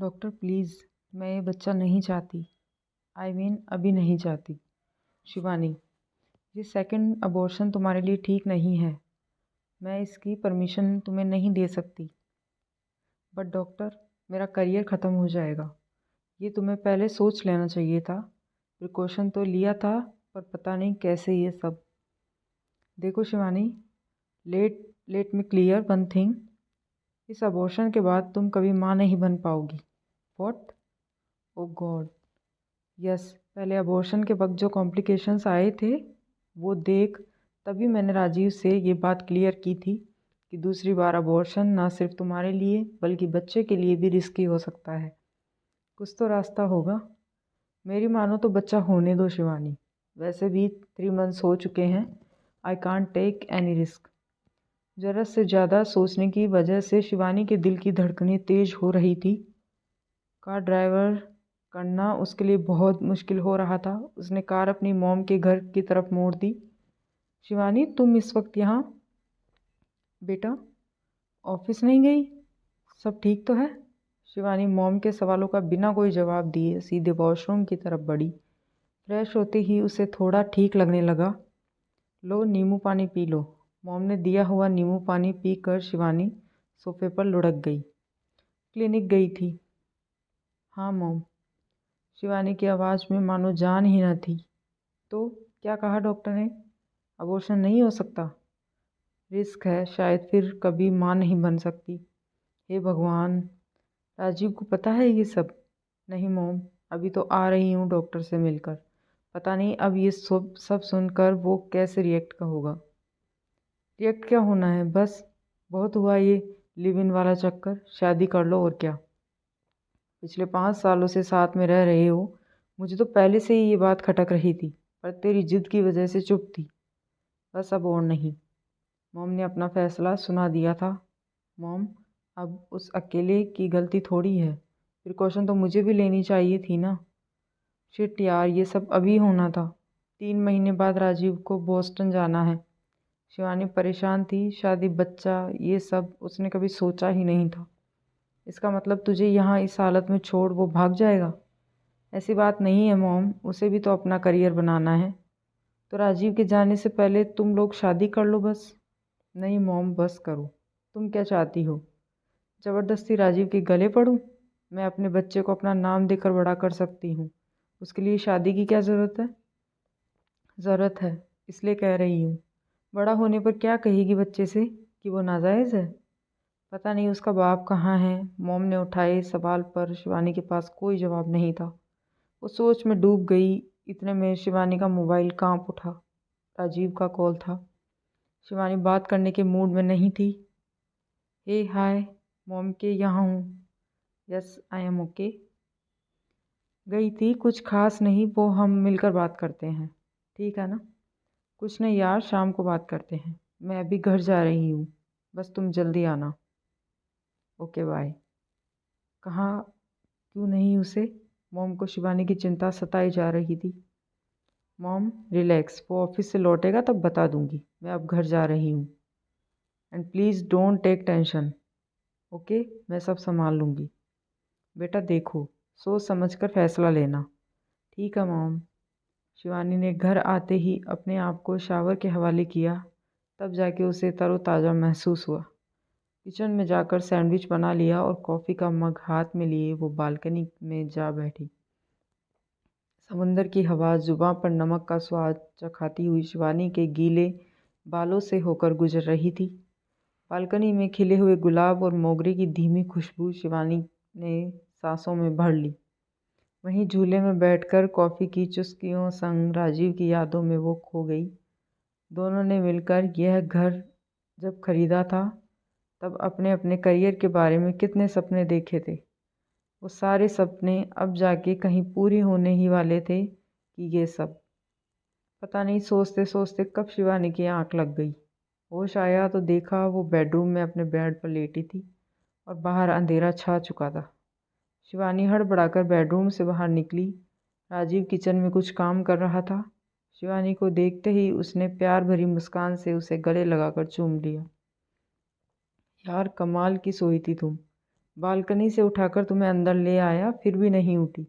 Doctor please, मैं ये बच्चा नहीं चाहती। अभी नहीं चाहती। शिवानी, ये सेकंड अबॉर्शन तुम्हारे लिए ठीक नहीं है। मैं इसकी परमिशन तुम्हें नहीं दे सकती। बट डॉक्टर, मेरा करियर ख़त्म हो जाएगा। ये तुम्हें पहले सोच लेना चाहिए था। प्रिकॉशन तो लिया था, पर पता नहीं कैसे ये सब। देखो Shivani, let let me clear one thing. इस अबॉर्शन के बाद तुम कभी माँ नहीं बन पाओगी। व्हाट? Oh God. यस, पहले अबॉर्शन के वक्त जो कॉम्प्लिकेशंस आए थे वो देख, तभी मैंने राजीव से ये बात क्लियर की थी कि दूसरी बार अबॉर्शन ना सिर्फ तुम्हारे लिए बल्कि बच्चे के लिए भी रिस्की हो सकता है। कुछ तो रास्ता होगा। मेरी मानो तो बच्चा होने दो शिवानी। वैसे भी 3 मंथ्स हो चुके हैं। I can't take any risk. ज़रूरत से ज़्यादा सोचने की वजह से शिवानी के दिल की धड़कनें तेज हो रही थी। कार ड्राइवर करना उसके लिए बहुत मुश्किल हो रहा था। उसने कार अपनी मॉम के घर की तरफ मोड़ दी। शिवानी, तुम इस वक्त यहाँ? बेटा, ऑफिस नहीं गई? सब ठीक तो है? शिवानी मॉम के सवालों का बिना कोई जवाब दिए सीधे वॉशरूम की तरफ बढ़ी। फ्रेश होते ही उसे थोड़ा ठीक लगने लगा। लो, नींबू पानी पी लो। मॉम ने दिया हुआ नींबू पानी पीकर शिवानी सोफे पर लुढ़क गई। क्लिनिक गई थी? हाँ मॉम। शिवानी की आवाज़ में मानो जान ही न थी। तो क्या कहा डॉक्टर ने? अबॉर्शन नहीं हो सकता? रिस्क है, शायद फिर कभी माँ नहीं बन सकती। हे भगवान, राजीव को पता है ये सब? नहीं मॉम, अभी तो आ रही हूँ डॉक्टर से मिलकर। पता नहीं अब ये सब सुनकर वो कैसे रिएक्ट का होगा। रिएक्ट क्या होना है, बस बहुत हुआ ये लिव इन वाला चक्कर। शादी कर लो और क्या। पिछले 5 सालों से साथ में रह रहे हो। मुझे तो पहले से ही ये बात खटक रही थी, पर तेरी जिद की वजह से चुप थी। बस अब और नहीं। मॉम ने अपना फैसला सुना दिया था। मॉम, अब उस अकेले की गलती थोड़ी है। प्रिकॉशन तो मुझे भी लेनी चाहिए थी ना। शिट यार, ये सब अभी होना था। 3 महीने बाद राजीव को बोस्टन जाना है। शिवानी परेशान थी। शादी, बच्चा, ये सब उसने कभी सोचा ही नहीं था। इसका मतलब तुझे यहाँ इस हालत में छोड़ वो भाग जाएगा? ऐसी बात नहीं है मॉम, उसे भी तो अपना करियर बनाना है। तो राजीव के जाने से पहले तुम लोग शादी कर लो बस। नहीं मॉम, बस करो। तुम क्या चाहती हो? ज़बरदस्ती राजीव के गले पड़ूं? मैं अपने बच्चे को अपना नाम देकर बड़ा कर सकती हूँ। उसके लिए शादी की क्या ज़रूरत है? ज़रूरत है, इसलिए कह रही हूँ। बड़ा होने पर क्या कहेगी बच्चे से कि वो नाजायज़ है? पता नहीं उसका बाप कहाँ है। मॉम ने उठाए इस सवाल पर शिवानी के पास कोई जवाब नहीं था। वो सोच में डूब गई। इतने में शिवानी का मोबाइल कांप उठा। राजीव का कॉल था। शिवानी बात करने के मूड में नहीं थी। हे हाय मॉम, के यहाँ हूँ। Yes I am okay. गई थी, कुछ खास नहीं, वो हम मिलकर बात करते हैं, ठीक है ना? कुछ नहीं यार, शाम को बात करते हैं। मैं अभी घर जा रही हूँ, बस तुम जल्दी आना। Okay bye. कहाँ? क्यों नहीं उसे? मॉम को शिवानी की चिंता सताई जा रही थी। मॉम रिलैक्स, वो ऑफिस से लौटेगा तब बता दूंगी। मैं अब घर जा रही हूँ। And please don't take tension. Okay, मैं सब संभाल लूँगी। बेटा देखो, सोच समझ कर फैसला लेना। ठीक है मॉम। शिवानी ने घर आते ही अपने आप को शावर के हवाले किया। तब जाके उसे तरोताज़ा महसूस हुआ। किचन में जाकर सैंडविच बना लिया और कॉफ़ी का मग हाथ में लिए वो बालकनी में जा बैठी। समुंदर की हवा जुबां पर नमक का स्वाद चखाती हुई शिवानी के गीले बालों से होकर गुजर रही थी। बालकनी में खिले हुए गुलाब और मोगरे की धीमी खुशबू शिवानी ने सांसों में भर ली। वहीं झूले में बैठकर कॉफ़ी की चुस्कियों संग राजीव की यादों में वो खो गई। दोनों ने मिलकर यह घर जब खरीदा था तब अपने अपने करियर के बारे में कितने सपने देखे थे। वो सारे सपने अब जाके कहीं पूरी होने ही वाले थे कि ये सब। पता नहीं सोचते सोचते कब शिवानी की आंख लग गई। होश आया तो देखा वो बेडरूम में अपने बेड पर लेटी थी और बाहर अंधेरा छा चुका था। शिवानी हड़बड़ाकर बेडरूम से बाहर निकली। राजीव किचन में कुछ काम कर रहा था। शिवानी को देखते ही उसने प्यार भरी मुस्कान से उसे गले लगाकर चूम लिया। यार कमाल की सोई थी तुम। बालकनी से उठाकर तुम्हें अंदर ले आया, फिर भी नहीं उठी,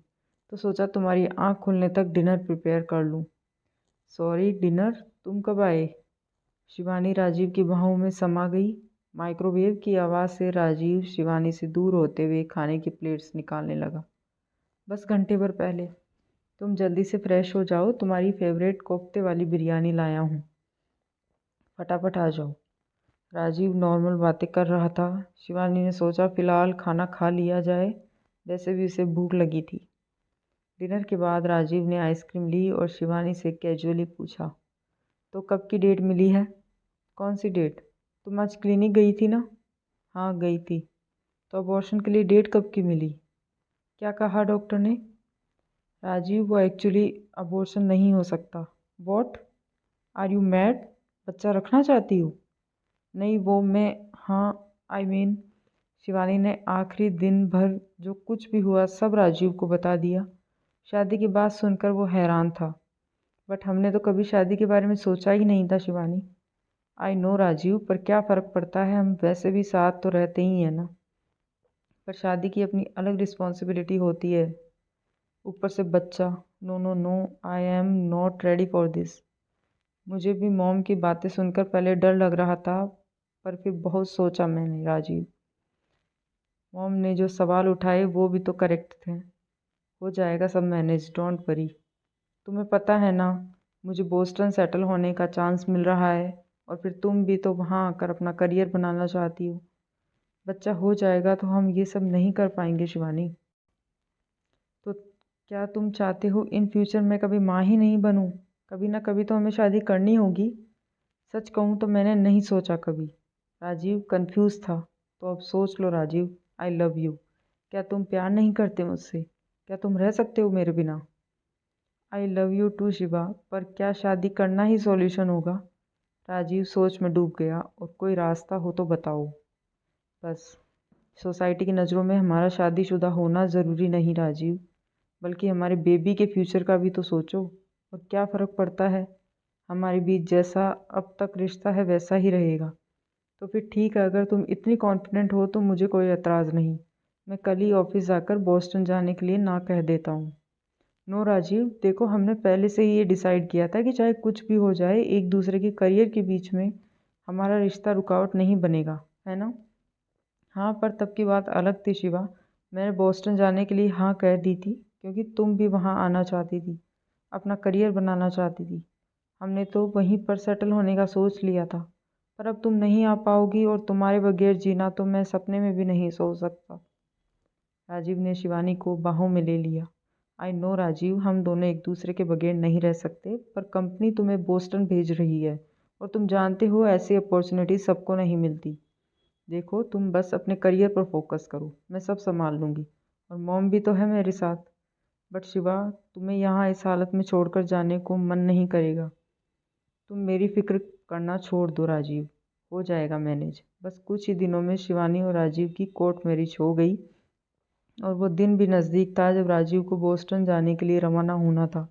तो सोचा तुम्हारी आँख खुलने तक डिनर प्रिपेयर कर लूँ। Sorry, dinner? तुम कब आए? शिवानी राजीव की बाहों में समा गई। माइक्रोवेव की आवाज़ से राजीव शिवानी से दूर होते हुए खाने की प्लेट्स निकालने लगा। बस घंटे भर पहले। तुम जल्दी से फ्रेश हो जाओ, तुम्हारी फेवरेट कोफ्ते वाली बिरयानी लाया हूँ, फटाफट आ जाओ। राजीव नॉर्मल बातें कर रहा था। शिवानी ने सोचा फ़िलहाल खाना खा लिया जाए, वैसे भी उसे भूख लगी थी। डिनर के बाद राजीव ने आइसक्रीम ली और शिवानी से कैजुअली पूछा, तो कब की डेट मिली है? कौन सी डेट? तुम आज क्लिनिक गई थी ना? हाँ, गई थी। तो अबॉर्शन के लिए डेट कब की मिली? क्या कहा डॉक्टर ने? राजीव, वो एक्चुअली अबॉर्शन नहीं हो सकता। वॉट? Are you mad? बच्चा रखना चाहती हो? नहीं, वो मैं, हाँ, शिवानी ने आखिरी दिन भर जो कुछ भी हुआ सब राजीव को बता दिया। शादी की बात सुनकर वो हैरान था। बट हमने तो कभी शादी के बारे में सोचा ही नहीं था शिवानी। आई नो राजीव, पर क्या फ़र्क पड़ता है, हम वैसे भी साथ तो रहते ही हैं ना। पर शादी की अपनी अलग रिस्पॉन्सिबिलिटी होती है, ऊपर से बच्चा। No no no, I am not ready for this. मुझे भी मॉम की बातें सुनकर पहले डर लग रहा था, पर फिर बहुत सोचा मैंने राजीव। मॉम ने जो सवाल उठाए वो भी तो करेक्ट थे। हो जाएगा सब मैनेज, डोंट वरी। तुम्हें पता है ना, मुझे बोस्टन सेटल होने का चांस मिल रहा है, और फिर तुम भी तो वहाँ आकर अपना करियर बनाना चाहती हो। बच्चा हो जाएगा तो हम ये सब नहीं कर पाएंगे शिवानी। तो क्या तुम चाहते हो इन फ्यूचर मैं कभी माँ ही नहीं बनूँ? कभी ना कभी तो हमें शादी करनी होगी। सच कहूँ तो मैंने नहीं सोचा कभी। राजीव कंफ्यूज था। तो अब सोच लो राजीव, आई लव यू। क्या तुम प्यार नहीं करते मुझसे? क्या तुम रह सकते हो मेरे बिना? I love you too Shiva, पर क्या शादी करना ही सॉल्यूशन होगा? राजीव सोच में डूब गया। और कोई रास्ता हो तो बताओ। बस, सोसाइटी की नज़रों में हमारा शादीशुदा होना ज़रूरी नहीं राजीव, बल्कि हमारे बेबी के फ्यूचर का भी तो सोचो। और क्या फ़र्क पड़ता है, हमारे बीच जैसा अब तक रिश्ता है वैसा ही रहेगा। तो फिर ठीक है, अगर तुम इतनी कॉन्फिडेंट हो तो मुझे कोई एतराज़ नहीं। मैं कल ही ऑफिस जाकर बोस्टन जाने के लिए ना कह देता हूँ। नो राजीव, देखो हमने पहले से ही ये डिसाइड किया था कि चाहे कुछ भी हो जाए, एक दूसरे के करियर के बीच में हमारा रिश्ता रुकावट नहीं बनेगा, है ना? हाँ, पर तब की बात अलग थी शिवा। मैंने बोस्टन जाने के लिए हाँ कह दी थी क्योंकि तुम भी वहाँ आना चाहती थी, अपना करियर बनाना चाहती थी। हमने तो वहीं पर सेटल होने का सोच लिया था। पर अब तुम नहीं आ पाओगी और तुम्हारे बगैर जीना तो मैं सपने में भी नहीं सोच सकता। राजीव ने शिवानी को बाहों में ले लिया। आई नो राजीव, हम दोनों एक दूसरे के बगैर नहीं रह सकते, पर कंपनी तुम्हें बोस्टन भेज रही है और तुम जानते हो ऐसी अपॉर्चुनिटी सबको नहीं मिलती। देखो, तुम बस अपने करियर पर फोकस करो, मैं सब संभाल लूँगी। और मॉम भी तो है मेरे साथ। बट शिवा, तुम्हें यहाँ इस हालत में छोड़कर जाने को मन नहीं करेगा। तुम मेरी फिक्र करना छोड़ दो राजीव, हो जाएगा मैनेज। बस कुछ ही दिनों में शिवानी और राजीव की कोर्ट मैरिज हो गई, और वो दिन भी नज़दीक था जब राजीव को बोस्टन जाने के लिए रवाना होना था।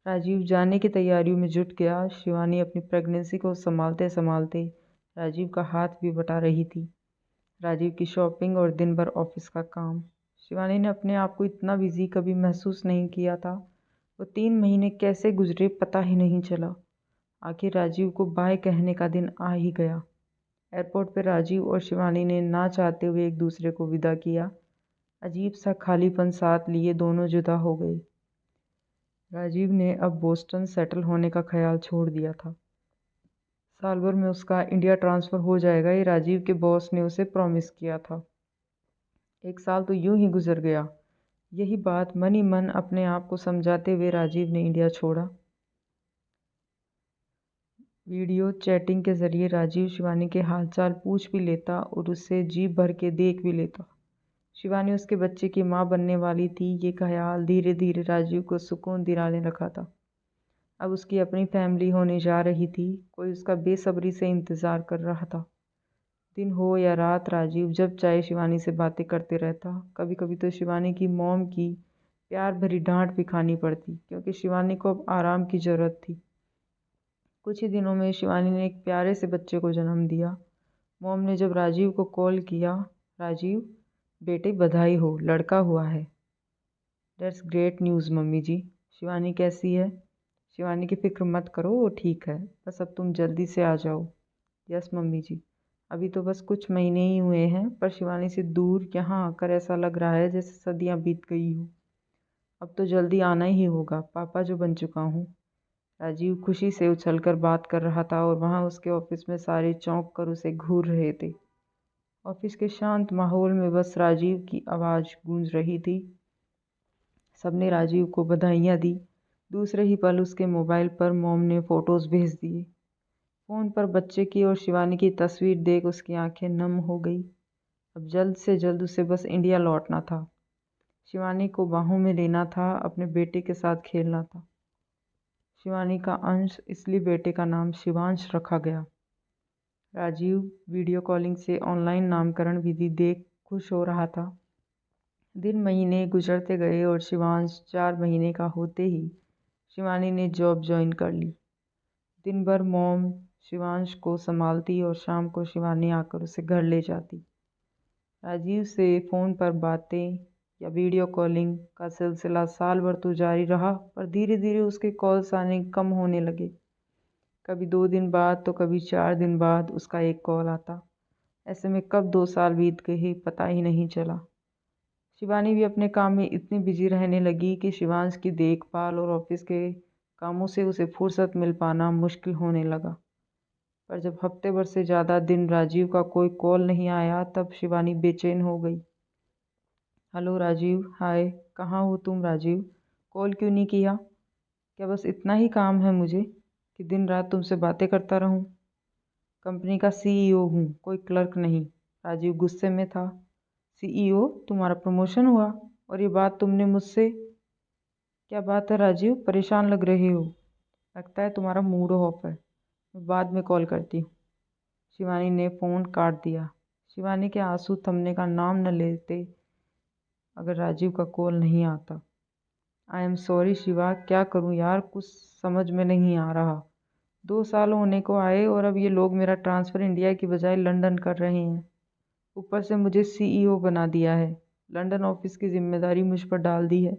राजीव जाने की तैयारियों में जुट गया। शिवानी अपनी प्रेगनेंसी को संभालते संभालते राजीव का हाथ भी बटा रही थी। राजीव की शॉपिंग और दिन भर ऑफिस का काम। शिवानी ने अपने आप को इतना बिजी कभी महसूस नहीं किया था। वो 3 महीने कैसे गुजरे पता ही नहीं चला। आखिर राजीव को बाय कहने का दिन आ ही गया। एयरपोर्ट पर राजीव और शिवानी ने ना चाहते हुए एक दूसरे को विदा किया। अजीब सा खालीपन साथ लिए दोनों जुदा हो गए। राजीव ने अब बोस्टन सेटल होने का ख्याल छोड़ दिया था। साल भर में उसका इंडिया ट्रांसफ़र हो जाएगा, ये राजीव के बॉस ने उसे प्रॉमिस किया था। 1 साल तो यूं ही गुजर गया। यही बात मन ही मन अपने आप को समझाते हुए राजीव ने इंडिया छोड़ा। वीडियो चैटिंग के ज़रिए राजीव शिवानी के हालचाल पूछ भी लेता और उससे जी भर के देख भी लेता। शिवानी उसके बच्चे की माँ बनने वाली थी, ये ख्याल धीरे धीरे राजीव को सुकून दिलाने लगा था। अब उसकी अपनी फैमिली होने जा रही थी, कोई उसका बेसब्री से इंतज़ार कर रहा था। दिन हो या रात, राजीव जब चाहे शिवानी से बातें करते रहता। कभी कभी तो शिवानी की मॉम की प्यार भरी डांट भी खानी पड़ती, क्योंकि शिवानी को अब आराम की ज़रूरत थी। कुछ ही दिनों में शिवानी ने एक प्यारे से बच्चे को जन्म दिया। मॉम ने जब राजीव को कॉल किया, राजीव, बेटे बधाई हो, लड़का हुआ है। दैट्स ग्रेट न्यूज़ मम्मी जी। शिवानी कैसी है? शिवानी की फ़िक्र मत करो, वो ठीक है। बस अब तुम जल्दी से आ जाओ। यस मम्मी जी। अभी तो बस कुछ महीने ही हुए हैं, पर शिवानी से दूर यहाँ आकर ऐसा लग रहा है जैसे सदियाँ बीत गई हो। अब तो जल्दी आना ही होगा, पापा जो बन चुका हूँ। राजीव खुशी से उछलकर बात कर रहा था और वहाँ उसके ऑफिस में सारे चौंक कर उसे घूर रहे थे। ऑफिस के शांत माहौल में बस राजीव की आवाज़ गूंज रही थी। सबने राजीव को बधाइयाँ दी। दूसरे ही पल उसके मोबाइल पर मॉम ने फ़ोटोज़ भेज दिए। फ़ोन पर बच्चे की और शिवानी की तस्वीर देख उसकी आंखें नम हो गई। अब जल्द से जल्द उसे बस इंडिया लौटना था। शिवानी को बाहों में लेना था, अपने बेटे के साथ खेलना था। शिवानी का अंश, इसलिए बेटे का नाम शिवांश रखा गया। राजीव वीडियो कॉलिंग से ऑनलाइन नामकरण विधि देख खुश हो रहा था। दिन महीने गुजरते गए और शिवांश 4 महीने का होते ही शिवानी ने जॉब ज्वाइन कर ली। दिन भर मॉम शिवांश को संभालती और शाम को शिवानी आकर उसे घर ले जाती। राजीव से फ़ोन पर बातें या वीडियो कॉलिंग का सिलसिला साल भर तो जारी रहा, पर धीरे धीरे उसके कॉल्स आने कम होने लगे। कभी 2 दिन बाद तो कभी 4 दिन बाद उसका एक कॉल आता। ऐसे में कब 2 साल बीत गए पता ही नहीं चला। शिवानी भी अपने काम में इतनी बिजी रहने लगी कि शिवांश की देखभाल और ऑफिस के कामों से उसे फुर्सत मिल पाना मुश्किल होने लगा। पर जब हफ्ते भर से ज़्यादा दिन राजीव का कोई कॉल नहीं आया, तब शिवानी बेचैन हो गई। हेलो राजीव, हाय, कहाँ हो तुम राजीव? कॉल क्यों नहीं किया? क्या बस इतना ही काम है मुझे कि दिन रात तुमसे बातें करता रहूं? कंपनी का सीईओ हूँ, कोई क्लर्क नहीं। राजीव गुस्से में था। सीईओ? तुम्हारा प्रमोशन हुआ और ये बात तुमने मुझसे? क्या बात है राजीव, परेशान लग रहे हो? लगता है तुम्हारा मूड ऑफ है। मैं बाद में कॉल करती हूँ। शिवानी ने फ़ोन काट दिया। शिवानी के आंसू थमने का नाम न लेते अगर राजीव का कॉल नहीं आता। आई एम सॉरी शिवा, क्या करूँ यार, कुछ समझ में नहीं आ रहा। 2 साल होने को आए और अब ये लोग मेरा ट्रांसफ़र इंडिया की बजाय लंदन कर रहे हैं। ऊपर से मुझे सीईओ बना दिया है। लंदन ऑफिस की जिम्मेदारी मुझ पर डाल दी है।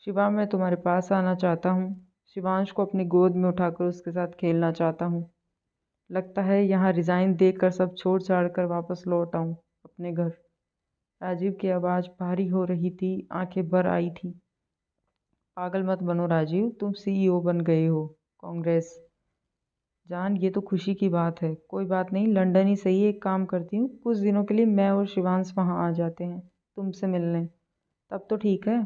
शिवा, मैं तुम्हारे पास आना चाहता हूँ। शिवांश को अपनी गोद में उठाकर उसके साथ खेलना चाहता हूँ। लगता है यहाँ रिज़ाइन देकर सब छोड़ छाड़ कर वापस लौट आऊँ अपने घर। राजीव की आवाज़ भारी हो रही थी, आंखें भर आई थी। पागल मत बनो राजीव, तुम सीईओ बन गए हो। कांग्रेस। जान, ये तो खुशी की बात है। कोई बात नहीं, लंदन ही सही, एक काम करती हूँ, कुछ दिनों के लिए मैं और शिवांश वहाँ आ जाते हैं तुमसे मिलने। तब तो ठीक है।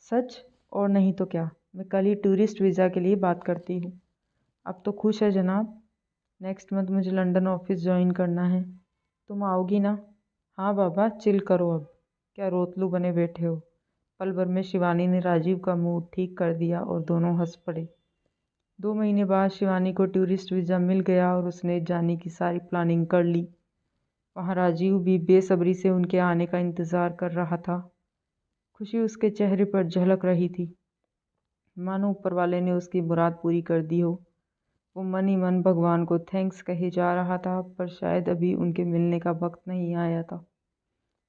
सच? और नहीं तो क्या, मैं कल ही टूरिस्ट वीज़ा के लिए बात करती हूँ। अब तो खुश है जनाब। नेक्स्ट मंथ मुझे लंदन ऑफिस ज्वाइन करना है। तुम आओगी ना? हाँ बाबा, चिल करो अब, क्या रोतलू बने बैठे हो। पल भर में शिवानी ने राजीव का मूड ठीक कर दिया और दोनों हंस पड़े। 2 महीने बाद शिवानी को टूरिस्ट वीज़ा मिल गया और उसने जाने की सारी प्लानिंग कर ली। वहाँ राजीव भी बेसब्री से उनके आने का इंतज़ार कर रहा था। खुशी उसके चेहरे पर झलक रही थी, मानो ऊपर वाले ने उसकी मुराद पूरी कर दी हो। वो मन ही मन भगवान को थैंक्स कहे जा रहा था, पर शायद अभी उनके मिलने का वक्त नहीं आया था।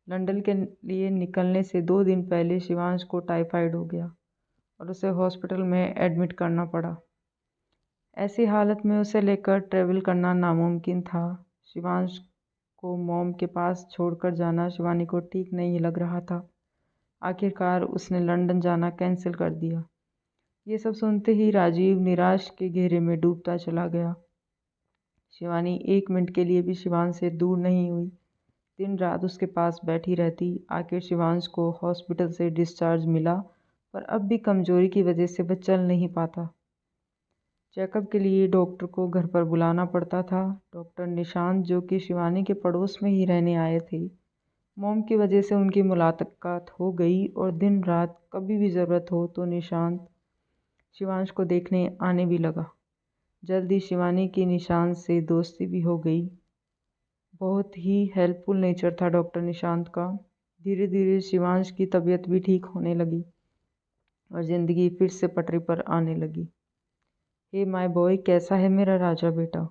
लंदन के लिए निकलने से 2 दिन पहले शिवांश को टाइफाइड हो गया और उसे हॉस्पिटल में एडमिट करना पड़ा। ऐसी हालत में उसे लेकर ट्रैवल करना नामुमकिन था। शिवांश को मॉम के पास छोड़कर जाना शिवानी को ठीक नहीं लग रहा था। आखिरकार उसने लंदन जाना कैंसिल कर दिया। ये सब सुनते ही राजीव निराश के घेरे में डूबता चला गया। शिवानी 1 मिनट के लिए भी शिवांश से दूर नहीं हुई। दिन रात उसके पास बैठी रहती। आखिर शिवांश को हॉस्पिटल से डिस्चार्ज मिला, पर अब भी कमज़ोरी की वजह से वह चल नहीं पाता। चेकअप के लिए डॉक्टर को घर पर बुलाना पड़ता था। डॉक्टर निशांत, जो कि शिवानी के पड़ोस में ही रहने आए थे, मॉम की वजह से उनकी मुलाकात हो गई और दिन रात कभी भी ज़रूरत हो तो निशांत शिवांश को देखने आने भी लगा। जल्दी शिवानी की निशांत से दोस्ती भी हो गई। बहुत ही हेल्पफुल नेचर था डॉक्टर निशांत का। धीरे धीरे शिवांश की तबीयत भी ठीक होने लगी और ज़िंदगी फिर से पटरी पर आने लगी। हे माय बॉय, कैसा है मेरा राजा बेटा?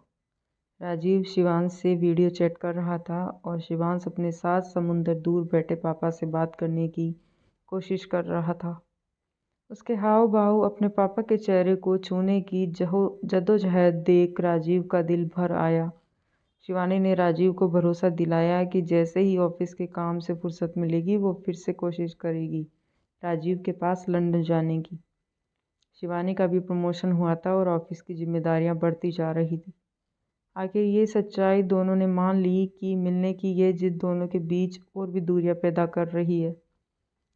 राजीव शिवांश से वीडियो चैट कर रहा था और शिवांश अपने साथ समुंदर दूर बैठे पापा से बात करने की कोशिश कर रहा था। उसके हाव भाव अपने पापा के चेहरे को छूने की जद्दोजहद देख राजीव का दिल भर आया। शिवानी ने राजीव को भरोसा दिलाया कि जैसे ही ऑफिस के काम से फुर्सत मिलेगी वो फिर से कोशिश करेगी राजीव के पास लंदन जाने की। शिवानी का भी प्रमोशन हुआ था और ऑफिस की जिम्मेदारियां बढ़ती जा रही थी। आखिर ये सच्चाई दोनों ने मान ली कि मिलने की ये जिद दोनों के बीच और भी दूरियां पैदा कर रही है।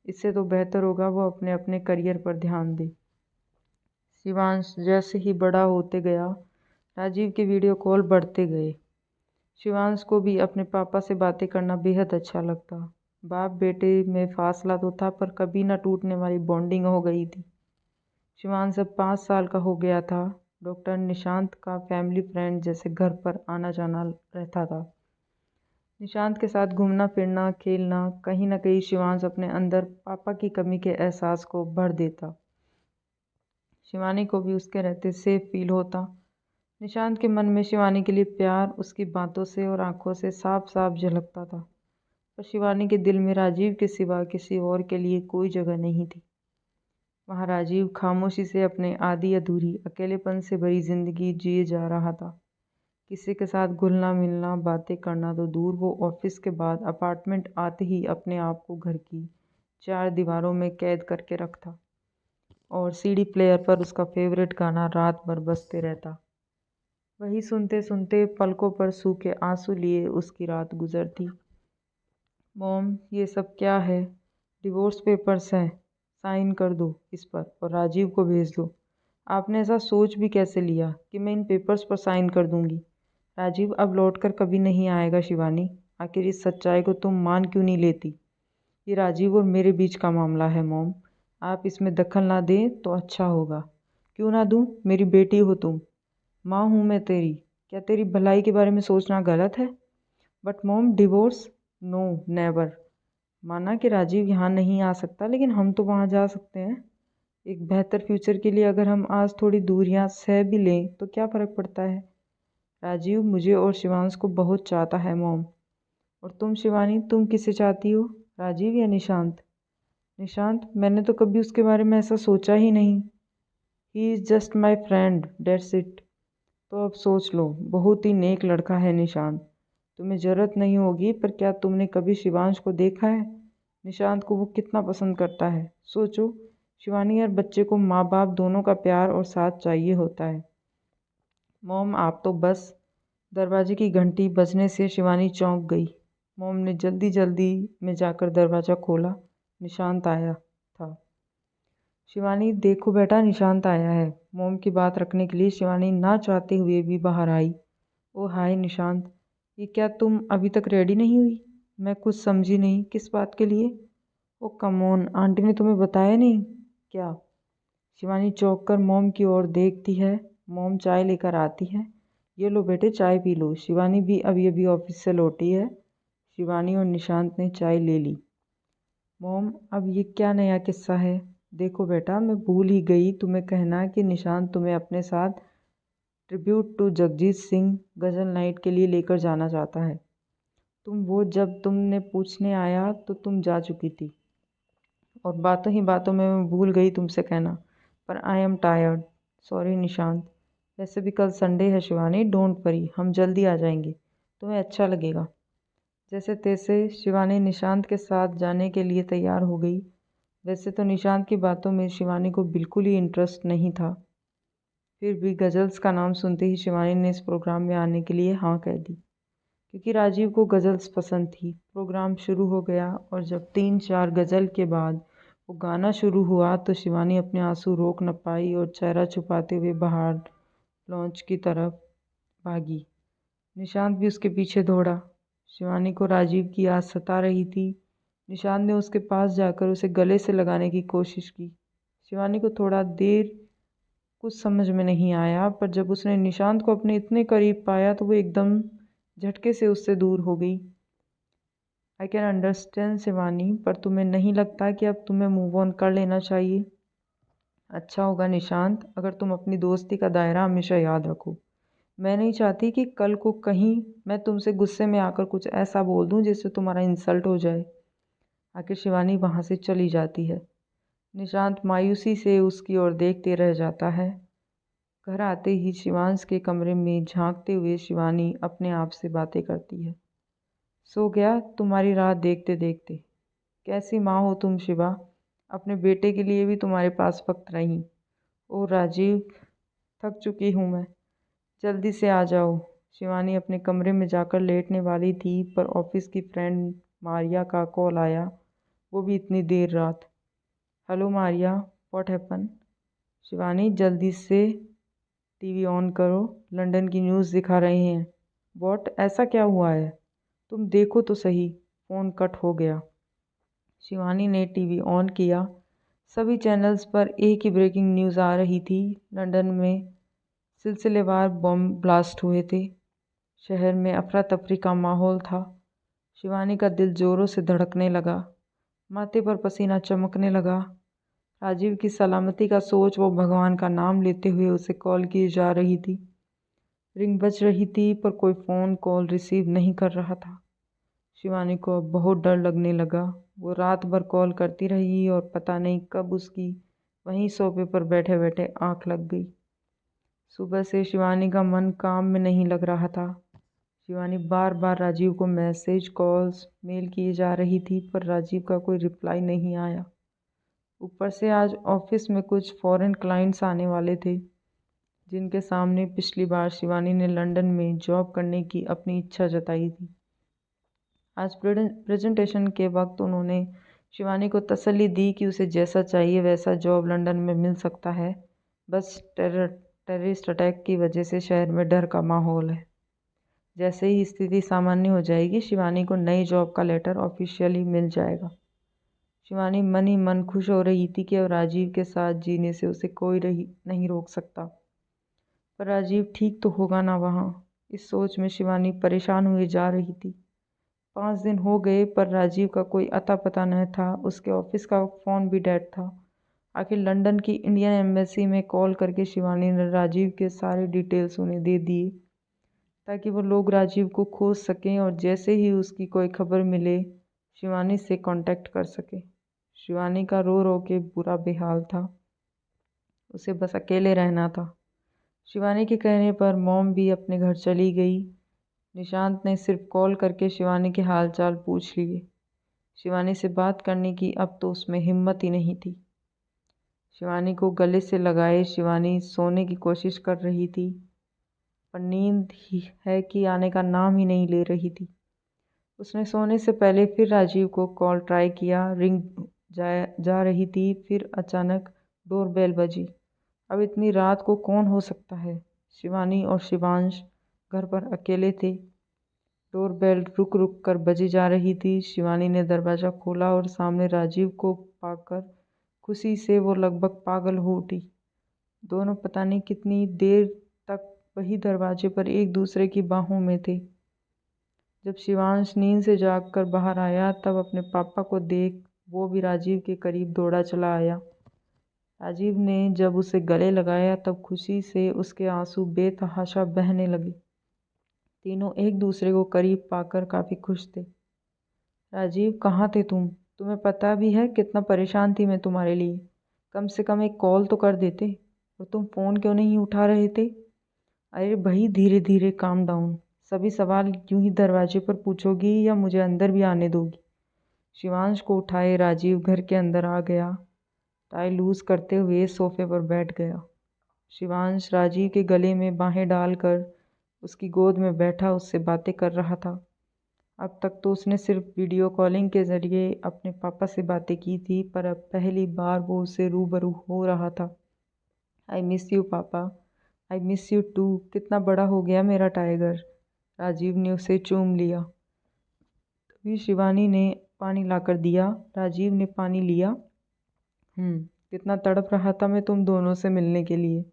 इससे तो बेहतर होगा वो अपने अपने करियर पर ध्यान दे। शिवांश जैसे ही बड़ा होते गया, राजीव के वीडियो कॉल बढ़ते गए। शिवांश को भी अपने पापा से बातें करना बेहद अच्छा लगता। बाप बेटे में फासला तो था पर कभी ना टूटने वाली बॉन्डिंग हो गई थी। शिवांश अब 5 साल का हो गया था। डॉक्टर निशांत का फैमिली फ्रेंड जैसे घर पर आना जाना रहता था। निशांत के साथ घूमना फिरना खेलना कहीं ना कहीं शिवांश अपने अंदर पापा की कमी के एहसास को भर देता। शिवानी को भी उसके रहते सेफ फील होता। निशांत के मन में शिवानी के लिए प्यार उसकी बातों से और आंखों से साफ साफ झलकता था, पर शिवानी के दिल में राजीव के सिवा किसी और के लिए कोई जगह नहीं थी। वहाँ राजीव खामोशी से अपने आधी अधूरी अकेलेपन से भरी जिंदगी जिए जा रहा था। किसी के साथ घुलना मिलना बातें करना तो दूर, वो ऑफिस के बाद अपार्टमेंट आते ही अपने आप को घर की 4 दीवारों में कैद करके रखता और सीडी प्लेयर पर उसका फेवरेट गाना रात भर बजते रहता। वही सुनते सुनते पलकों पर सूखे आंसू लिए उसकी रात गुजरती। मॉम, ये सब क्या है? डिवोर्स पेपर्स हैं, साइन कर दो इस पर और राजीव को भेज दो। आपने ऐसा सोच भी कैसे लिया कि मैं इन पेपर्स पर साइन कर दूंगी? राजीव अब लौटकर कभी नहीं आएगा। शिवानी, आखिर इस सच्चाई को तुम मान क्यों नहीं लेती? ये राजीव और मेरे बीच का मामला है मॉम, आप इसमें दखल ना दें तो अच्छा होगा। क्यों ना दूं? मेरी बेटी हो तुम, माँ हूँ मैं तेरी। क्या तेरी भलाई के बारे में सोचना गलत है? But mom, divorce? No, never. माना कि राजीव यहाँ नहीं आ सकता, लेकिन हम तो वहाँ जा सकते हैं। एक बेहतर फ्यूचर के लिए अगर हम आज थोड़ी दूरियां सह भी लें तो क्या फ़र्क पड़ता है? राजीव मुझे और शिवांश को बहुत चाहता है मॉम। और तुम शिवानी, तुम किसे चाहती हो, राजीव या निशांत? निशांत? मैंने तो कभी उसके बारे में ऐसा सोचा ही नहीं। He is just my friend, that's it. तो अब सोच लो, बहुत ही नेक लड़का है निशांत। तुम्हें ज़रूरत नहीं होगी, पर क्या तुमने कभी शिवांश को देखा है? निशांत को वो कितना पसंद करता है। सोचो शिवानी, यार बच्चे को माँ बाप दोनों का प्यार और साथ चाहिए होता है। मॉम, आप तो बस। दरवाजे की घंटी बजने से शिवानी चौंक गई। मॉम ने जल्दी जल्दी में जाकर दरवाज़ा खोला। निशांत आया था। शिवानी, देखो बेटा, निशांत आया है। मॉम की बात रखने के लिए शिवानी ना चाहते हुए भी बाहर आई। ओ हाय निशांत, ये क्या तुम अभी तक रेडी नहीं हुई? मैं कुछ समझी नहीं, किस बात के लिए? ओ कम ऑन, आंटी ने तुम्हें बताया नहीं क्या? शिवानी चौंक कर मॉम की ओर देखती है। मॉम चाय लेकर आती है। ये लो बेटे, चाय पी लो। शिवानी भी अभी अभी ऑफिस से लौटी है। शिवानी और निशांत ने चाय ले ली। मॉम, अब ये क्या नया किस्सा है? देखो बेटा, मैं भूल ही गई तुम्हें कहना कि निशांत तुम्हें अपने साथ tribute to Jagjit Singh ghazal night के लिए लेकर जाना चाहता है। जब तुमने पूछने आया तो तुम जा चुकी थी और बातों ही बातों में मैं भूल गई तुमसे कहना। पर I am tired, sorry Nishant. वैसे भी कल संडे है शिवानी, डोंट वरी, हम जल्दी आ जाएंगे, तुम्हें अच्छा लगेगा। जैसे तैसे शिवानी निशांत के साथ जाने के लिए तैयार हो गई। वैसे तो निशांत की बातों में शिवानी को बिल्कुल ही इंटरेस्ट नहीं था, फिर भी गज़ल्स का नाम सुनते ही शिवानी ने इस प्रोग्राम में आने के लिए हाँ कह दी, क्योंकि राजीव को गज़ल्स पसंद थी। प्रोग्राम शुरू हो गया और जब 3-4 गज़ल के बाद वो गाना शुरू हुआ तो शिवानी अपने आंसू रोक न पाई और चेहरा छुपाते हुए बाहर लॉन्च की तरफ भागी। निशांत भी उसके पीछे दौड़ा। शिवानी को राजीव की याद सता रही थी। निशांत ने उसके पास जाकर उसे गले से लगाने की कोशिश की। शिवानी को थोड़ा देर कुछ समझ में नहीं आया, पर जब उसने निशांत को अपने इतने करीब पाया तो वो एकदम झटके से उससे दूर हो गई। आई कैन अंडरस्टैंड शिवानी, पर तुम्हें नहीं लगता कि अब तुम्हें मूव ऑन कर लेना चाहिए? अच्छा होगा निशांत अगर तुम अपनी दोस्ती का दायरा हमेशा याद रखो। मैं नहीं चाहती कि कल को कहीं मैं तुमसे गुस्से में आकर कुछ ऐसा बोल दूं जिससे तुम्हारा इंसल्ट हो जाए। आखिर शिवानी वहाँ से चली जाती है। निशांत मायूसी से उसकी ओर देखते रह जाता है। घर आते ही शिवांश के कमरे में झांकते हुए शिवानी अपने आप से बातें करती है। सो गया तुम्हारी राह देखते देखते। कैसी माँ हो तुम शिवा। अपने बेटे के लिए भी तुम्हारे पास वक्त नहीं। ओ राजीव, थक चुकी हूँ मैं, जल्दी से आ जाओ। शिवानी अपने कमरे में जाकर लेटने वाली थी पर ऑफिस की फ्रेंड मारिया का कॉल आया, वो भी इतनी देर रात। Hello Maria, what happen. Shivani जल्दी से टीवी ऑन करो, लंदन की न्यूज़ दिखा रहे हैं। व्हाट, ऐसा क्या हुआ है? तुम देखो तो सही। फ़ोन कट हो गया। शिवानी ने टीवी ऑन किया। सभी चैनल्स पर एक ही ब्रेकिंग न्यूज़ आ रही थी। लंदन में सिलसिलेवार बम ब्लास्ट हुए थे। शहर में अफरा तफरी का माहौल था। शिवानी का दिल जोरों से धड़कने लगा, माथे पर पसीना चमकने लगा। राजीव की सलामती का सोच वो भगवान का नाम लेते हुए उसे कॉल की जा रही थी। रिंग बज रही थी पर कोई फ़ोन कॉल रिसीव नहीं कर रहा था। शिवानी को अब बहुत डर लगने लगा। वो रात भर कॉल करती रही और पता नहीं कब उसकी वहीं सोफे पर बैठे बैठे आंख लग गई। सुबह से शिवानी का मन काम में नहीं लग रहा था। शिवानी बार बार राजीव को मैसेज, कॉल्स, मेल किए जा रही थी पर राजीव का कोई रिप्लाई नहीं आया। ऊपर से आज ऑफिस में कुछ फॉरेन क्लाइंट्स आने वाले थे जिनके सामने पिछली बार शिवानी ने लंदन में जॉब करने की अपनी इच्छा जताई थी। आज प्रेजेंटेशन के वक्त उन्होंने शिवानी को तसल्ली दी कि उसे जैसा चाहिए वैसा जॉब लंदन में मिल सकता है, बस टेररिस्ट अटैक की वजह से शहर में डर का माहौल है। जैसे ही स्थिति सामान्य हो जाएगी शिवानी को नई जॉब का लेटर ऑफिशियली मिल जाएगा। शिवानी मन ही मन खुश हो रही थी कि अब राजीव के साथ जीने से उसे कोई नहीं रोक सकता। पर राजीव ठीक तो होगा ना वहाँ, इस सोच में शिवानी परेशान हुए जा रही थी। 5 दिन हो गए पर राजीव का कोई अता पता न था। उसके ऑफिस का फ़ोन भी डेड था। आखिर लंदन की इंडियन एम्बेसी में कॉल करके शिवानी ने राजीव के सारे डिटेल्स उन्हें दे दिए ताकि वो लोग राजीव को खोज सकें और जैसे ही उसकी कोई खबर मिले शिवानी से कांटेक्ट कर सके। शिवानी का रो रो के बुरा बेहाल था। उसे बस अकेले रहना था। शिवानी के कहने पर मॉम भी अपने घर चली गई। निशांत ने सिर्फ कॉल करके शिवानी के हाल चाल पूछ लिए। शिवानी से बात करने की अब तो उसमें हिम्मत ही नहीं थी। शिवानी को गले से लगाए शिवानी सोने की कोशिश कर रही थी पर नींद ही है कि आने का नाम ही नहीं ले रही थी। उसने सोने से पहले फिर राजीव को कॉल ट्राई किया। रिंग जा रही थी, फिर अचानक डोरबेल बजी। अब इतनी रात को कौन हो सकता है? शिवानी और शिवांश घर पर अकेले थे। डोरबेल रुक रुक कर बजी जा रही थी। शिवानी ने दरवाज़ा खोला और सामने राजीव को पाकर खुशी से वो लगभग पागल हो उठी। दोनों पता नहीं कितनी देर तक वही दरवाजे पर एक दूसरे की बाहों में थे। जब शिवांश नींद से जागकर बाहर आया तब अपने पापा को देख वो भी राजीव के करीब दौड़ा चला आया। राजीव ने जब उसे गले लगाया तब खुशी से उसके आंसू बेतहाशा बहने लगे। तीनों एक दूसरे को करीब पाकर काफ़ी खुश थे। राजीव, कहाँ थे तुम? तुम्हें पता भी है कितना परेशान थी मैं तुम्हारे लिए। कम से कम एक कॉल तो कर देते। और तुम फ़ोन क्यों नहीं उठा रहे थे? अरे भाई, धीरे धीरे काम डाउन। सभी सवाल यूं ही दरवाजे पर पूछोगी या मुझे अंदर भी आने दोगी? शिवांश को उठाए राजीव घर के अंदर आ गया। टाई लूज करते हुए सोफे पर बैठ गया। शिवांश राजीव के गले में बाहें डालकर उसकी गोद में बैठा उससे बातें कर रहा था। अब तक तो उसने सिर्फ वीडियो कॉलिंग के ज़रिए अपने पापा से बातें की थी पर अब पहली बार वो उससे रूबरू हो रहा था। आई मिस यू पापा, आई मिस यू टू। कितना बड़ा हो गया मेरा टाइगर। राजीव ने उसे चूम लिया। तभी शिवानी ने पानी लाकर दिया। राजीव ने पानी लिया। कितना तड़प रहा था मैं तुम दोनों से मिलने के लिए।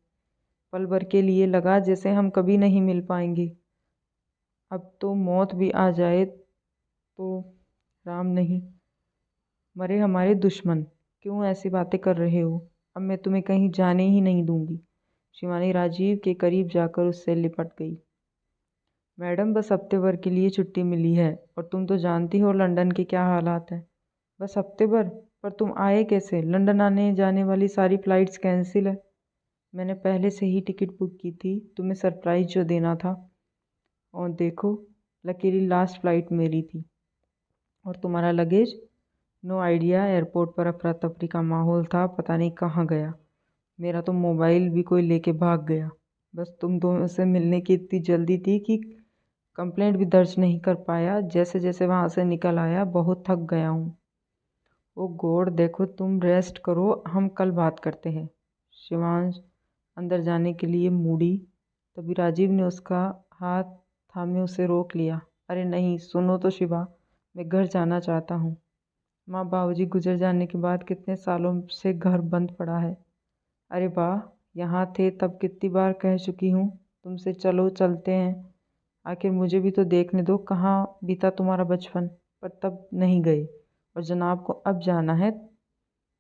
पल भर के लिए लगा जैसे हम कभी नहीं मिल पाएंगे। अब तो मौत भी आ जाए तो राम नहीं, मरे हमारे दुश्मन। क्यों ऐसी बातें कर रहे हो? अब मैं तुम्हें कहीं जाने ही नहीं दूंगी। शिवानी राजीव के करीब जाकर उससे लिपट गई। मैडम, बस हफ्ते भर के लिए छुट्टी मिली है और तुम तो जानती हो लंदन के क्या हालात हैं। बस हफ्ते भर? पर तुम आए कैसे? लंदन आने जाने वाली सारी फ़्लाइट्स कैंसिल है। मैंने पहले से ही टिकट बुक की थी, तुम्हें सरप्राइज़ जो देना था। और देखो, लकीली लास्ट फ़्लाइट मेरी थी। और तुम्हारा लगेज? नो आइडिया, एयरपोर्ट पर अफरा तफरी का माहौल था, पता नहीं कहाँ गया। मेरा तो मोबाइल भी कोई लेके भाग गया। बस तुम दोनों से मिलने की इतनी जल्दी थी कि कंप्लेंट भी दर्ज नहीं कर पाया। जैसे जैसे वहाँ से निकल आया, बहुत थक गया हूँ। ओ गॉड, देखो तुम रेस्ट करो, हम कल बात करते हैं। शिवांश अंदर जाने के लिए मुड़ी, तभी राजीव ने उसका हाथ थामे उसे रोक लिया। अरे नहीं, सुनो तो शिवा, मैं घर जाना चाहता हूँ। माँ बाबूजी गुजर जाने के बाद कितने सालों से घर बंद पड़ा है। अरे वाह, यहाँ थे तब कितनी बार कह चुकी हूँ तुमसे, चलो चलते हैं। आखिर मुझे भी तो देखने दो कहाँ बीता तुम्हारा बचपन। पर तब नहीं गए, और जनाब को अब जाना है।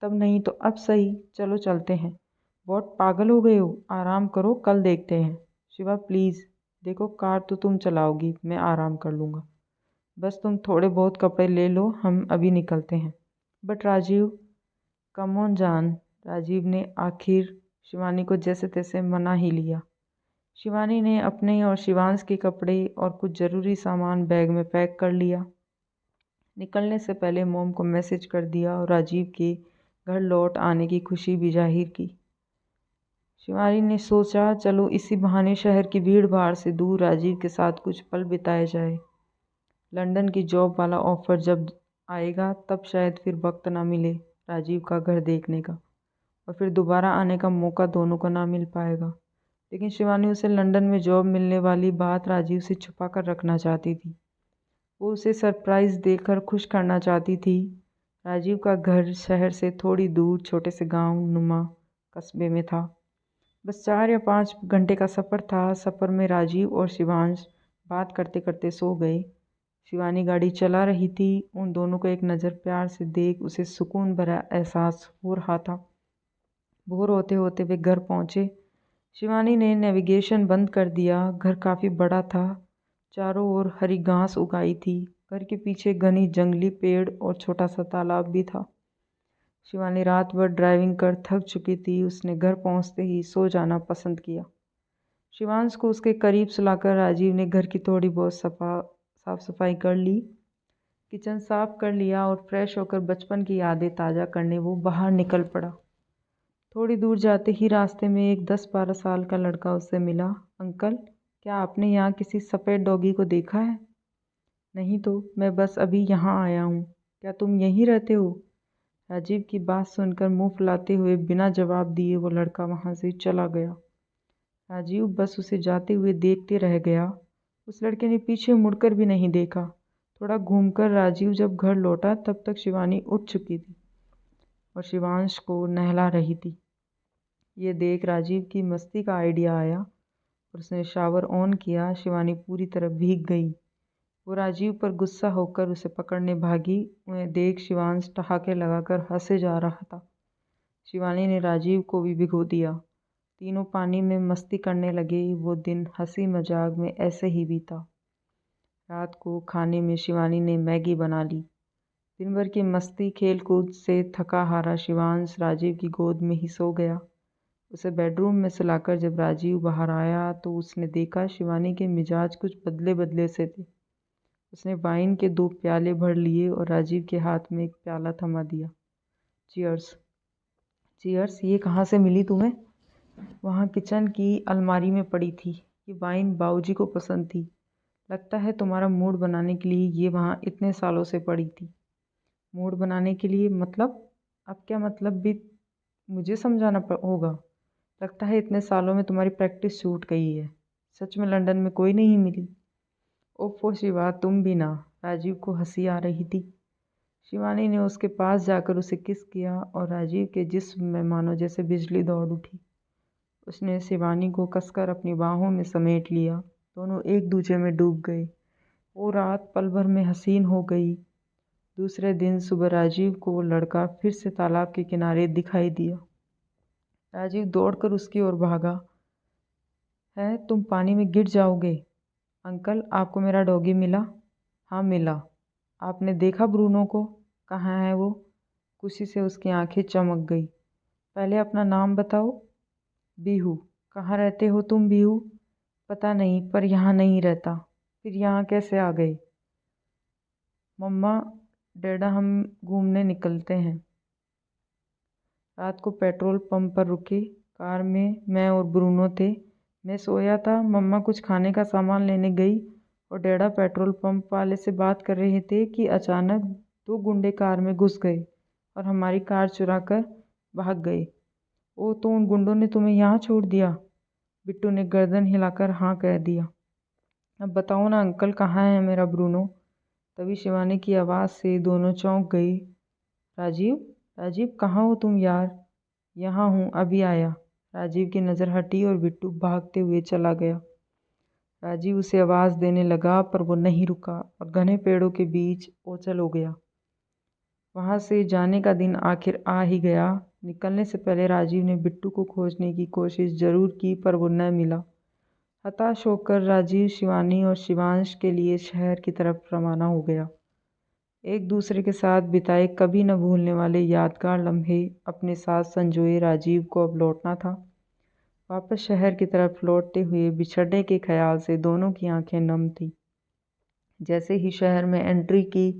तब नहीं तो अब सही, चलो चलते हैं। बहुत पागल हो गए हो, आराम करो, कल देखते हैं। शिवा प्लीज़, देखो कार तो तुम चलाओगी, मैं आराम कर लूँगा। बस तुम थोड़े बहुत कपड़े ले लो, हम अभी निकलते हैं। बट राजीव, कम ऑन जान। राजीव ने आखिर शिवानी को जैसे तैसे मना ही लिया। शिवानी ने अपने और शिवांश के कपड़े और कुछ ज़रूरी सामान बैग में पैक कर लिया। निकलने से पहले मोम को मैसेज कर दिया और राजीव के घर लौट आने की खुशी भी जाहिर की। शिवानी ने सोचा, चलो इसी बहाने शहर की भीड़ भाड़ से दूर राजीव के साथ कुछ पल बिताए जाए। लंदन की जॉब वाला ऑफ़र जब आएगा तब शायद फिर वक्त ना मिले राजीव का घर देखने का, और फिर दोबारा आने का मौका दोनों को ना मिल पाएगा। लेकिन शिवानी उसे लंदन में जॉब मिलने वाली बात राजीव से छुपा कर रखना चाहती थी। वो उसे सरप्राइज़ देकर खुश करना चाहती थी। राजीव का घर शहर से थोड़ी दूर छोटे से गांव नुमा कस्बे में था। बस 4 या 5 घंटे का सफ़र था। सफ़र में राजीव और शिवांश बात करते करते सो गए। शिवानी गाड़ी चला रही थी। उन दोनों को एक नज़र प्यार से देख उसे सुकून भरा एहसास हो रहा था। बोर होते होते वे घर पहुँचे। शिवानी ने नेविगेशन बंद कर दिया। घर काफ़ी बड़ा था, चारों ओर हरी घास उगाई थी। घर के पीछे घनी जंगली पेड़ और छोटा सा तालाब भी था। शिवानी रात भर ड्राइविंग कर थक चुकी थी। उसने घर पहुंचते ही सो जाना पसंद किया। शिवांश को उसके करीब सुलाकर राजीव ने घर की थोड़ी बहुत साफ सफाई कर ली। किचन साफ कर लिया और फ्रेश होकर बचपन की यादें ताज़ा करने वो बाहर निकल पड़ा। थोड़ी दूर जाते ही रास्ते में एक 10-12 साल का लड़का उससे मिला। अंकल, क्या आपने यहाँ किसी सफ़ेद डॉगी को देखा है? नहीं तो, मैं बस अभी यहाँ आया हूँ। क्या तुम यहीं रहते हो? राजीव की बात सुनकर मुंह फुलाते हुए बिना जवाब दिए वो लड़का वहाँ से चला गया। राजीव बस उसे जाते हुए देखते रह गया। उस लड़के ने पीछे मुड़कर भी नहीं देखा। थोड़ा घूमकर राजीव जब घर लौटा तब तक शिवानी उठ चुकी थी और शिवांश को नहला रही थी। ये देख राजीव की मस्ती का आइडिया आया और उसने शावर ऑन किया। शिवानी पूरी तरह भीग गई। वो राजीव पर गुस्सा होकर उसे पकड़ने भागी। उन्हें देख शिवांश ठहाके लगाकर हंसे जा रहा था। शिवानी ने राजीव को भी भिगो दिया। तीनों पानी में मस्ती करने लगे। वो दिन हंसी मजाक में ऐसे ही बीता। रात को खाने में शिवानी ने मैगी बना ली। दिन भर की मस्ती खेल कूद से थका हारा शिवांश राजीव की गोद में ही सो गया। उसे बेडरूम में सुलाकर जब राजीव बाहर आया तो उसने देखा शिवानी के मिजाज कुछ बदले बदले से थे। उसने वाइन के 2 प्याले भर लिए और राजीव के हाथ में एक प्याला थमा दिया। चीयर्स। चीयर्स, ये कहाँ से मिली तुम्हें? वहाँ किचन की अलमारी में पड़ी थी। ये वाइन बाबूजी को पसंद थी। लगता है तुम्हारा मूड बनाने के लिए ये वहाँ इतने सालों से पड़ी थी। मूड बनाने के लिए मतलब? अब क्या मतलब भी मुझे समझाना होगा। लगता है इतने सालों में तुम्हारी प्रैक्टिस छूट गई है। सच में लंदन में कोई नहीं मिली? ओफो शिवा, तुम भी ना। राजीव को हंसी आ रही थी। शिवानी ने उसके पास जाकर उसे किस किया और राजीव के जिस्म में मानो जैसे बिजली दौड़ उठी। उसने शिवानी को कसकर अपनी बाहों में समेट लिया। दोनों एक दूसरे में डूब गए। वो रात पल भर में हसीन हो गई। दूसरे दिन सुबह राजीव को वो लड़का फिर से तालाब के किनारे दिखाई दिया। राजीव दौड़कर उसकी ओर भागा। है, तुम पानी में गिर जाओगे। अंकल, आपको मेरा डॉगी मिला? हाँ मिला। आपने देखा ब्रूनो को? कहाँ है वो? खुशी से उसकी आंखें चमक गई। पहले अपना नाम बताओ। बीहू। कहाँ रहते हो तुम बीहू? पता नहीं, पर यहाँ नहीं रहता। फिर यहाँ कैसे आ गए? मम्मा, डैडा, हम घूमने निकलते हैं। रात को पेट्रोल पंप पर रुके। कार में मैं और ब्रूनो थे। मैं सोया था, मम्मा कुछ खाने का सामान लेने गई और डैडा पेट्रोल पंप वाले से बात कर रहे थे कि अचानक दो गुंडे कार में घुस गए और हमारी कार चुरा कर भाग गए। ओ, तो उन गुंडों ने तुम्हें यहाँ छोड़ दिया? बिट्टू ने गर्दन हिलाकर हाँ कह दिया। अब बताओ ना अंकल, कहाँ है मेरा ब्रूनो? तभी शिवानी की आवाज़ से दोनों चौंक गई। राजीव, राजीव कहाँ हो तुम यार? यहाँ हूँ, अभी आया। राजीव की नज़र हटी और बिट्टू भागते हुए चला गया। राजीव उसे आवाज़ देने लगा पर वो नहीं रुका और घने पेड़ों के बीच ओचल हो गया। वहाँ से जाने का दिन आखिर आ ही गया। निकलने से पहले राजीव ने बिट्टू को खोजने की कोशिश ज़रूर की पर वो न मिला। हताश होकर राजीव शिवानी और शिवांश के लिए शहर की तरफ रवाना हो गया। एक दूसरे के साथ बिताए कभी न भूलने वाले यादगार लम्हे अपने साथ संजोए राजीव को अब लौटना था। वापस शहर की तरफ लौटते हुए बिछड़ने के ख्याल से दोनों की आंखें नम थीं। जैसे ही शहर में एंट्री की,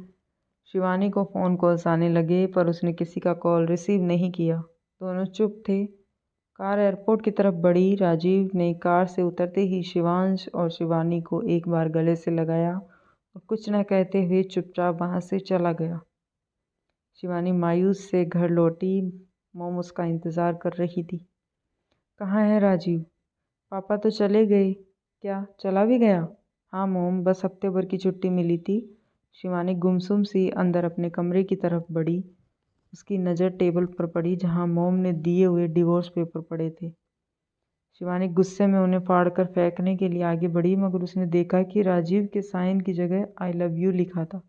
शिवानी को फ़ोन कॉल्स आने लगे पर उसने किसी का कॉल रिसीव नहीं किया। दोनों चुप थे। कार एयरपोर्ट की तरफ बढ़ी। राजीव ने कार से उतरते ही शिवांश और शिवानी को एक बार गले से लगाया और कुछ न कहते हुए चुपचाप वहाँ से चला गया। शिवानी मायूस से घर लौटी। मोम उसका इंतज़ार कर रही थी। कहाँ है राजीव? पापा तो चले गए। क्या चला भी गया? हाँ मोम, बस हफ्ते भर की छुट्टी मिली थी। शिवानी गुमसुम सी अंदर अपने कमरे की तरफ बढ़ी। उसकी नज़र टेबल पर पड़ी जहाँ मोम ने दिए हुए डिवोर्स पेपर पड़े थे। शिवानी गुस्से में उन्हें फाड़कर फेंकने के लिए आगे बढ़ी मगर उसने देखा कि राजीव के साइन की जगह आई लव यू लिखा था।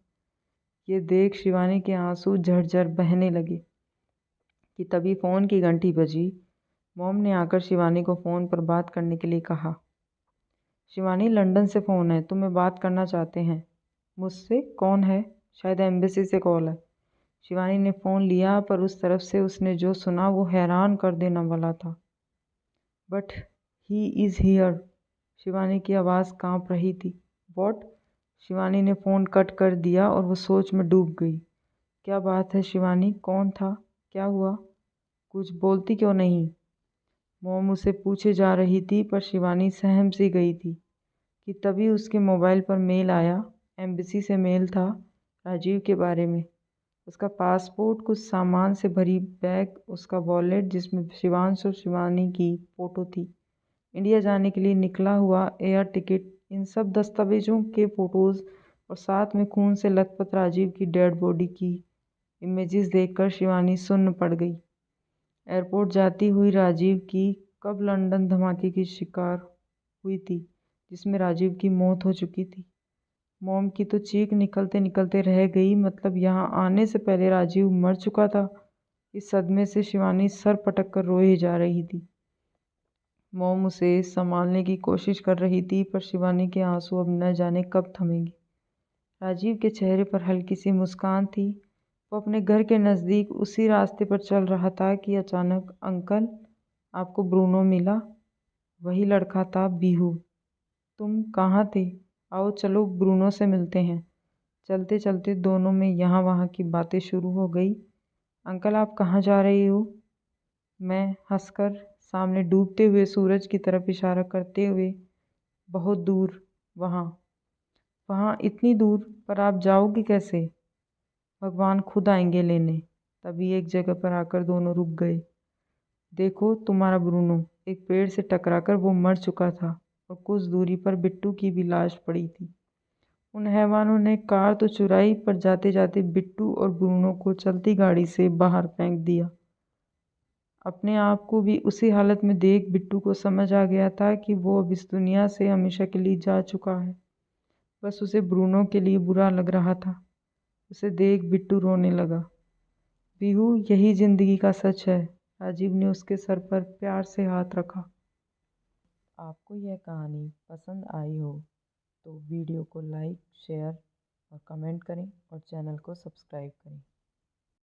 ये देख शिवानी के आंसू झरझर बहने लगे कि तभी फ़ोन की घंटी बजी। मॉम ने आकर शिवानी को फ़ोन पर बात करने के लिए कहा। शिवानी, लंदन से फ़ोन है, तुम्हें बात करना चाहते हैं। मुझसे? कौन है? शायद एम्बेसी से कॉल है। शिवानी ने फ़ोन लिया पर उस तरफ से उसने जो सुना वो हैरान कर देने वाला था। But he is here. Shivani की आवाज़ कांप रही थी। वॉट? शिवानी ने फ़ोन कट कर दिया और वो सोच में डूब गई। क्या बात है शिवानी, कौन था? क्या हुआ? कुछ बोलती क्यों नहीं? मोम उसे पूछे जा रही थी पर शिवानी सहम सी गई थी कि तभी उसके मोबाइल पर मेल आया। एम्बेसी से मेल था, राजीव के बारे में। उसका पासपोर्ट, कुछ सामान से भरी बैग, उसका वॉलेट जिसमें शिवांश और शिवानी की फ़ोटो थी, इंडिया जाने के लिए निकला हुआ एयर टिकट, इन सब दस्तावेज़ों के फ़ोटोज़ और साथ में खून से लथपथ राजीव की डेड बॉडी की इमेजेस देखकर शिवानी सुन्न पड़ गई। एयरपोर्ट जाती हुई राजीव की कब लंदन धमाके की शिकार हुई थी जिसमें राजीव की मौत हो चुकी थी। मॉम की तो चीख निकलते निकलते रह गई। मतलब यहाँ आने से पहले राजीव मर चुका था। इस सदमे से शिवानी सर पटक कर रोए जा रही थी। मॉम उसे संभालने की कोशिश कर रही थी पर शिवानी के आंसू अब न जाने कब थमेंगे। राजीव के चेहरे पर हल्की सी मुस्कान थी। वो अपने घर के नज़दीक उसी रास्ते पर चल रहा था कि अचानक, अंकल, आपको ब्रूनो मिला? वही लड़का था, बीहू। तुम कहाँ थे? आओ चलो ब्रूनो से मिलते हैं। चलते चलते दोनों में यहाँ वहाँ की बातें शुरू हो गई। अंकल, आप कहाँ जा रही हो? मैं हंसकर सामने डूबते हुए सूरज की तरफ इशारा करते हुए। बहुत दूर, वहाँ। वहाँ इतनी दूर? पर आप जाओगी कैसे? भगवान खुद आएंगे लेने। तभी एक जगह पर आकर दोनों रुक गए। देखो तुम्हारा ब्रूनो। एक पेड़ से टकराकर वो मर चुका था और कुछ दूरी पर बिट्टू की भी लाश पड़ी थी। उन हैवानों ने कार तो चुराई पर जाते जाते बिट्टू और ब्रूनो को चलती गाड़ी से बाहर फेंक दिया। अपने आप को भी उसी हालत में देख बिट्टू को समझ आ गया था कि वो अब इस दुनिया से हमेशा के लिए जा चुका है। बस उसे ब्रूनो के लिए बुरा लग रहा था। उसे देख बिट्टू रोने लगा। बीहू, यही ज़िंदगी का सच है। राजीव ने उसके सर पर प्यार से हाथ रखा। आपको यह कहानी पसंद आई हो तो वीडियो को लाइक, शेयर और कमेंट करें और चैनल को सब्सक्राइब करें।